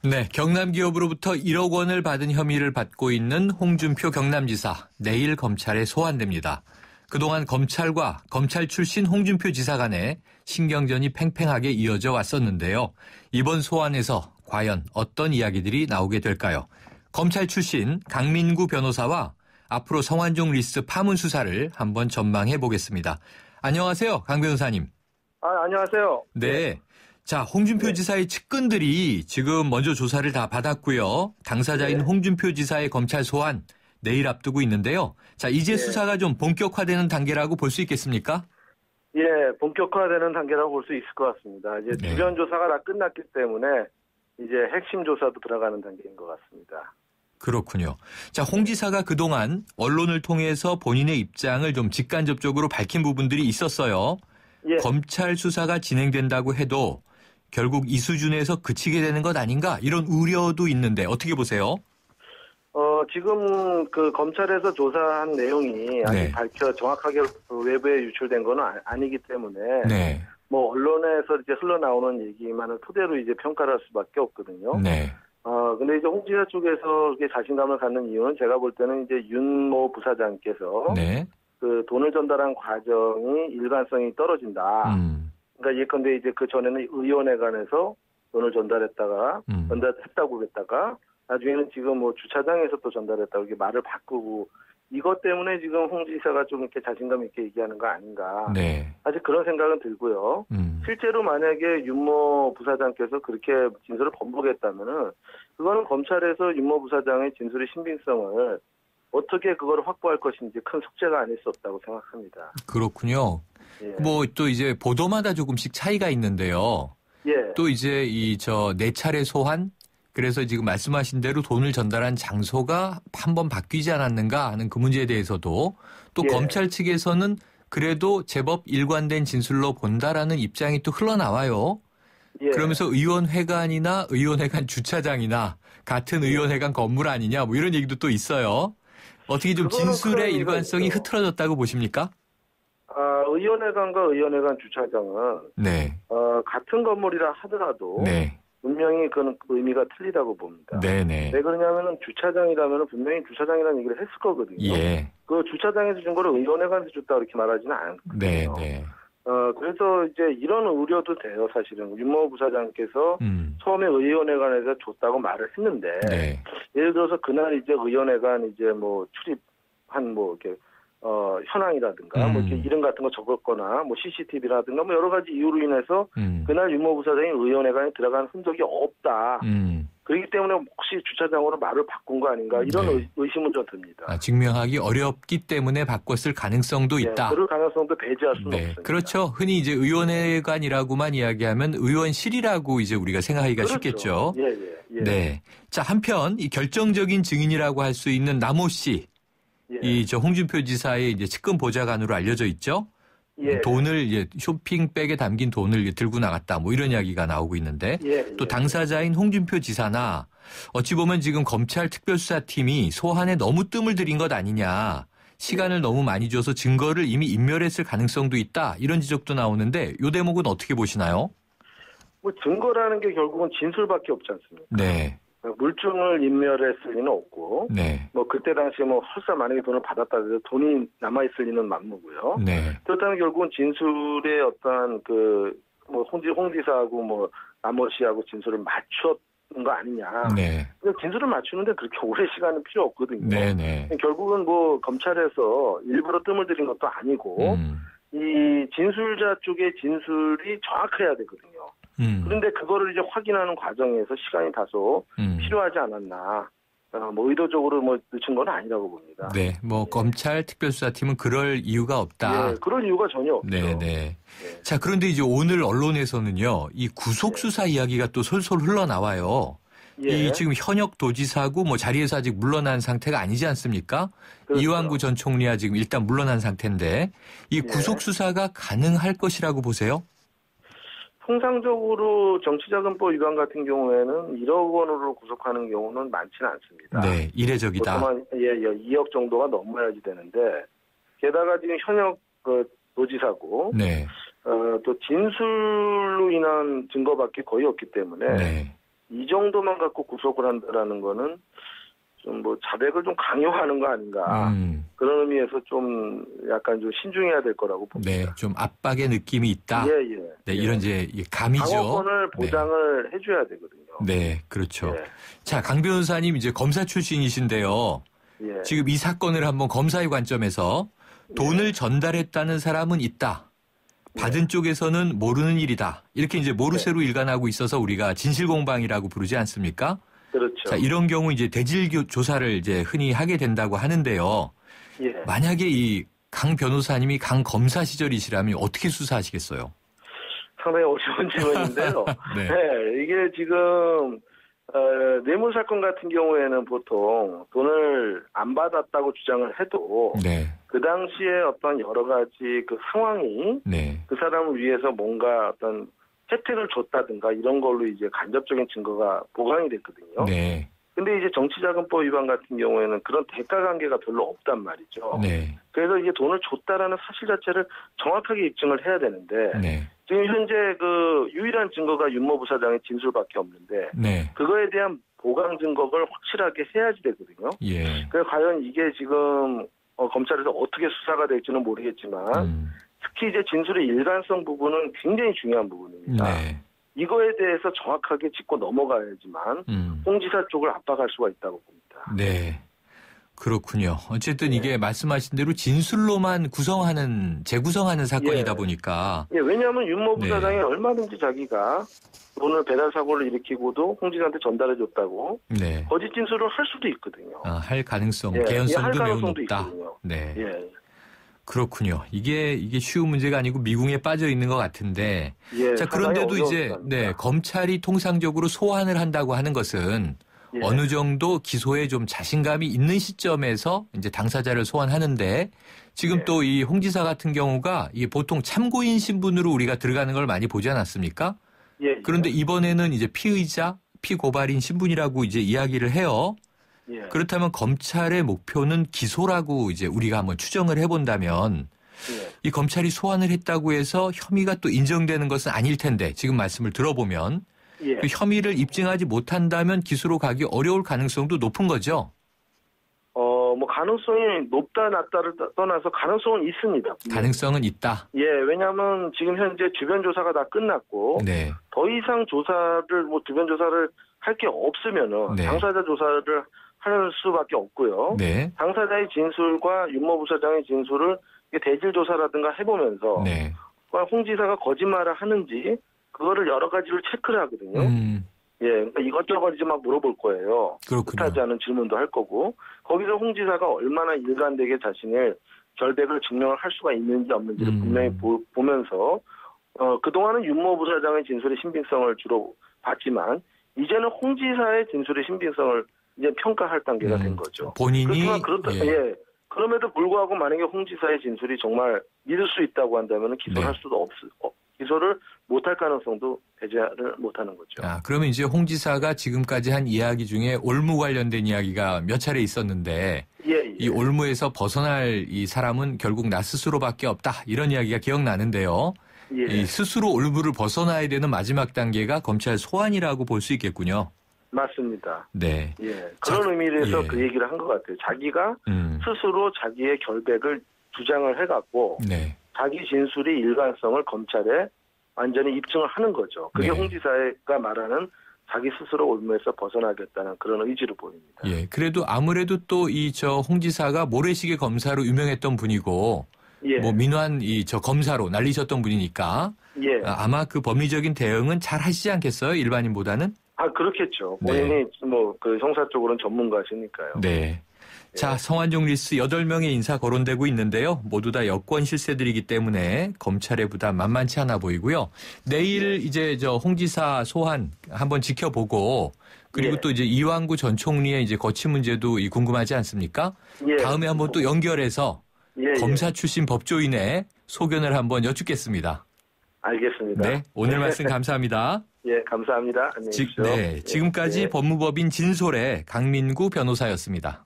네, 경남 기업으로부터 1억 원을 받은 혐의를 받고 있는 홍준표 경남지사 내일 검찰에 소환됩니다. 그동안 검찰과 검찰 출신 홍준표 지사 간에 신경전이 팽팽하게 이어져 왔었는데요. 이번 소환에서 과연 어떤 이야기들이 나오게 될까요? 검찰 출신 강민구 변호사와 앞으로 성완종 리스트 파문 수사를 한번 전망해 보겠습니다. 안녕하세요, 강 변호사님. 안녕하세요. 네. 자, 홍준표 지사의 측근들이 지금 먼저 조사를 다 받았고요. 당사자인 홍준표 지사의 검찰 소환 내일 앞두고 있는데요. 자, 이제 수사가 좀 본격화되는 단계라고 볼 수 있겠습니까? 예, 본격화되는 단계라고 볼 수 있을 것 같습니다. 이제 주변 조사가 다 끝났기 때문에 이제 핵심 조사도 들어가는 단계인 것 같습니다. 그렇군요. 자, 홍 지사가 그동안 언론을 통해서 본인의 입장을 좀 직간접적으로 밝힌 부분들이 있었어요. 예. 검찰 수사가 진행된다고 해도 결국 이 수준에서 그치게 되는 것 아닌가 이런 우려도 있는데 어떻게 보세요? 지금 그 검찰에서 조사한 내용이 아직 정확하게 외부에 유출된 건 아니기 때문에 뭐 언론에서 이제 흘러나오는 얘기만을 토대로 이제 평가를 할 수밖에 없거든요. 근데 이제 홍 지사 쪽에서 자신감을 갖는 이유는 제가 볼 때는 이제 윤모 부사장께서 그 돈을 전달한 과정이 일관성이 떨어진다. 그러니까 예컨대 이제 그 전에는 의원회관에서 돈을 전달했다고 그랬다가 나중에는 지금 뭐 주차장에서 또 전달했다고 이렇게 말을 바꾸고 이것 때문에 지금 홍 지사가 좀 이렇게 자신감 있게 얘기하는 거 아닌가. 사실 그런 생각은 들고요. 실제로 만약에 윤모 부사장께서 그렇게 진술을 번복했다면은 그거는 검찰에서 윤모 부사장의 진술의 신빙성을 어떻게 그걸 확보할 것인지 큰 숙제가 아닐 수 없다고 생각합니다. 그렇군요. 뭐 또 이제 보도마다 조금씩 차이가 있는데요. 또 이제 네 차례 소환 그래서 지금 말씀하신 대로 돈을 전달한 장소가 한번 바뀌지 않았는가 하는 그 문제에 대해서도 또 검찰 측에서는 그래도 제법 일관된 진술로 본다라는 입장이 또 흘러나와요. 그러면서 의원회관이나 의원회관 주차장이나 같은 의원회관 건물 아니냐 뭐 이런 얘기도 또 있어요. 어떻게 좀 진술의 일관성이 흐트러졌다고 보십니까? 의원회관과 의원회관 주차장은 같은 건물이라 하더라도 분명히 그건 의미가 틀리다고 봅니다. 왜 그러냐면은 주차장이라면 분명히 주차장이라는 얘기를 했을 거거든요. 그 주차장에서 준 거를 의원회관에서 줬다 그렇게 말하지는 않거든요. 그래서 이제 이런 우려도 돼요, 사실은. 윤모 부사장께서 처음에 의원회관에서 줬다고 말을 했는데, 예를 들어서 그날 이제 의원회관 이제 뭐 출입한 뭐 이렇게 현황이라든가 뭐 이렇게 이름 같은 거 적었거나 뭐 CCTV라든가 뭐 여러 가지 이유로 인해서 그날 윤모 부사장이 의원회관에 들어간 흔적이 없다. 그렇기 때문에 혹시 주차장으로 말을 바꾼 거 아닌가 이런 의심은 좀 듭니다. 증명하기 어렵기 때문에 바꿨을 가능성도 있다. 그럴 가능성도 배제할 수는 없습니다. 그렇죠. 흔히 이제 의원회관이라고만 이야기하면 의원실이라고 이제 우리가 생각하기가 쉽겠죠. 자, 한편 이 결정적인 증인이라고 할 수 있는 남호 씨. 홍준표 지사의 이제 측근 보좌관으로 알려져 있죠. 돈을 쇼핑백에 담긴 돈을 들고 나갔다 뭐 이런 이야기가 나오고 있는데 또 당사자인 홍준표 지사나 어찌 보면 지금 검찰 특별수사팀이 소환에 너무 뜸을 들인 것 아니냐. 시간을 너무 많이 줘서 증거를 이미 인멸했을 가능성도 있다. 이런 지적도 나오는데 이 대목은 어떻게 보시나요? 뭐 증거라는 게 결국은 진술밖에 없지 않습니까? 물증을 인멸했을 리는 없고, 뭐 그때 당시에 뭐 설사 만약에 돈을 받았다 해도 돈이 남아있을 리는 만무고요. 그렇다면 결국은 진술의 어떠한 뭐 홍 지사하고 뭐 남호 씨하고 진술을 맞췄는 거 아니냐. 진술을 맞추는데 그렇게 오래 시간은 필요 없거든요. 결국은 뭐 검찰에서 일부러 뜸을 들인 것도 아니고, 이 진술자 쪽의 진술이 정확해야 되거든요. 그런데 그거를 이제 확인하는 과정에서 시간이 다소 필요하지 않았나. 뭐 의도적으로 뭐 늦춘 건 아니라고 봅니다. 검찰 특별수사팀은 그럴 이유가 없다. 그럴 이유가 전혀 없죠. 자, 그런데 이제 오늘 언론에서는요, 이 구속수사 이야기가 또 솔솔 흘러나와요. 이 지금 현역 도지사고 뭐 자리에서 아직 물러난 상태가 아니지 않습니까? 이완구 전 총리가 지금 일단 물러난 상태인데 이 구속수사가 가능할 것이라고 보세요? 통상적으로 정치자금법 위반 같은 경우에는 1억 원으로 구속하는 경우는 많지는 않습니다. 이례적이다. 보통은 2억 정도가 넘어야지 되는데 게다가 지금 현역 도지사고 또 진술로 인한 증거밖에 거의 없기 때문에 이 정도만 갖고 구속을 한다라는 거는 좀 뭐 자백을 좀 강요하는 거 아닌가. 그런 의미에서 좀 약간 좀 신중해야 될 거라고 봅니다. 네, 좀 압박의 느낌이 있다. 예. 네, 이런 이제 감이죠. 방어권을 보장을 네. 해줘야 되거든요. 네, 그렇죠. 예. 자, 강 변호사님 이제 검사 출신이신데요. 예. 지금 이 사건을 한번 검사의 관점에서 돈을 전달했다는 사람은 있다. 받은 쪽에서는 모르는 일이다. 이렇게 이제 모르쇠로 일관하고 있어서 우리가 진실공방이라고 부르지 않습니까? 그렇죠. 자, 이런 경우 이제 대질 조사를 이제 흔히 하게 된다고 하는데요. 예. 만약에 이 강 변호사님이 강 검사 시절이시라면 어떻게 수사하시겠어요? 상당히 어려운 질문인데요. 네. 네, 이게 지금 뇌물 사건 같은 경우에는 보통 돈을 안 받았다고 주장을 해도 네. 그 당시에 어떤 여러 가지 그 상황이 네. 그 사람을 위해서 뭔가 어떤 혜택을 줬다든가 이런 걸로 이제 간접적인 증거가 보강이 됐거든요. 네. 근데 이제 정치자금법 위반 같은 경우에는 그런 대가 관계가 별로 없단 말이죠. 네. 그래서 이게 돈을 줬다라는 사실 자체를 정확하게 입증을 해야 되는데 네. 지금 현재 그 유일한 증거가 윤모부 사장의 진술밖에 없는데 네. 그거에 대한 보강 증거를 확실하게 해야지 되거든요. 예. 그래서 과연 이게 지금 검찰에서 어떻게 수사가 될지는 모르겠지만 특히 이제 진술의 일관성 부분은 굉장히 중요한 부분입니다. 네. 이거에 대해서 정확하게 짚고 넘어가야지만 홍 지사 쪽을 압박할 수가 있다고 봅니다. 네. 그렇군요. 어쨌든 이게 말씀하신 대로 진술로만 재구성하는 사건이다 보니까. 예, 왜냐하면 윤모부 사장이 얼마든지 자기가 돈을 배달 사고를 일으키고도 홍 지사한테 전달해줬다고 거짓 진술을 할 수도 있거든요. 할 가능성, 개연성도 매우 높다. 있거든요. 네. 예. 그렇군요. 이게 쉬운 문제가 아니고 미궁에 빠져 있는 것 같은데. 자, 그런데도 이제 검찰이 통상적으로 소환을 한다고 하는 것은 어느 정도 기소에 좀 자신감이 있는 시점에서 이제 당사자를 소환하는데 지금 또 이 홍 지사 같은 경우가 이게 보통 참고인 신분으로 우리가 들어가는 걸 많이 보지 않았습니까? 그런데 이번에는 이제 피의자, 피고발인 신분이라고 이제 이야기를 해요. 그렇다면 검찰의 목표는 기소라고 이제 우리가 한번 추정을 해본다면 이 검찰이 소환을 했다고 해서 혐의가 또 인정되는 것은 아닐 텐데 지금 말씀을 들어보면 그 혐의를 입증하지 못한다면 기소로 가기 어려울 가능성도 높은 거죠. 뭐 가능성이 높다 낮다를 떠나서 가능성은 있습니다. 가능성은 있다. 예, 왜냐하면 지금 현재 주변 조사가 다 끝났고 더 이상 조사를 주변 조사를 할 게 없으면은 당사자 조사를 할 수밖에 없고요. 당사자의 진술과 윤모부 사장의 진술을 대질 조사라든가 해보면서 홍 지사가 거짓말을 하는지 그거를 여러 가지를 체크를 하거든요. 예, 그러니까 이것저것 이제 막 물어볼 거예요. 뜻하지 않은 질문도 할 거고 거기서 홍 지사가 얼마나 일관되게 자신의 결백을 증명을 할 수가 있는지 없는지를 분명히 보면서 그동안은 윤모부 사장의 진술의 신빙성을 주로 봤지만 이제는 홍 지사의 진술의 신빙성을 이제 평가할 단계가 된 거죠. 본인이 그럼에도 불구하고 만약에 홍 지사의 진술이 정말 믿을 수 있다고 한다면 기소를 할 수도 기소를 못할 가능성도 배제를 못하는 거죠. 그러면 이제 홍 지사가 지금까지 한 이야기 중에 올무 관련된 이야기가 몇 차례 있었는데 이 올무에서 벗어날 이 사람은 결국 나 스스로밖에 없다. 이런 이야기가 기억나는데요. 이 스스로 올무를 벗어나야 되는 마지막 단계가 검찰 소환이라고 볼 수 있겠군요. 맞습니다. 네. 그런 의미에서 그 얘기를 한 것 같아요. 자기가 스스로 자기의 결백을 주장을 해갖고 자기 진술의 일관성을 검찰에 완전히 입증을 하는 거죠. 그게 홍 지사가 말하는 자기 스스로 올무에서 벗어나겠다는 그런 의지를 보입니다. 그래도 아무래도 또 홍 지사가 모래시계 검사로 유명했던 분이고 뭐 민환 검사로 날리셨던 분이니까 아마 그 법리적인 대응은 잘 하시지 않겠어요? 일반인보다는? 그렇겠죠. 본인이 그 형사 쪽으로는 전문가시니까요. 자, 성완종 리스트 8명의 인사 거론되고 있는데요. 모두 다 여권 실세들이기 때문에 검찰의 부담 만만치 않아 보이고요. 내일 이제 홍 지사 소환 한번 지켜보고 그리고 또 이제 이완구 전 총리의 이제 거취 문제도 궁금하지 않습니까? 다음에 한번 또 연결해서 검사 출신 법조인의 소견을 한번 여쭙겠습니다. 알겠습니다. 오늘 말씀 감사합니다. 감사합니다. 안녕히 계십시오. 지금까지 법무법인 진솔의 강민구 변호사였습니다.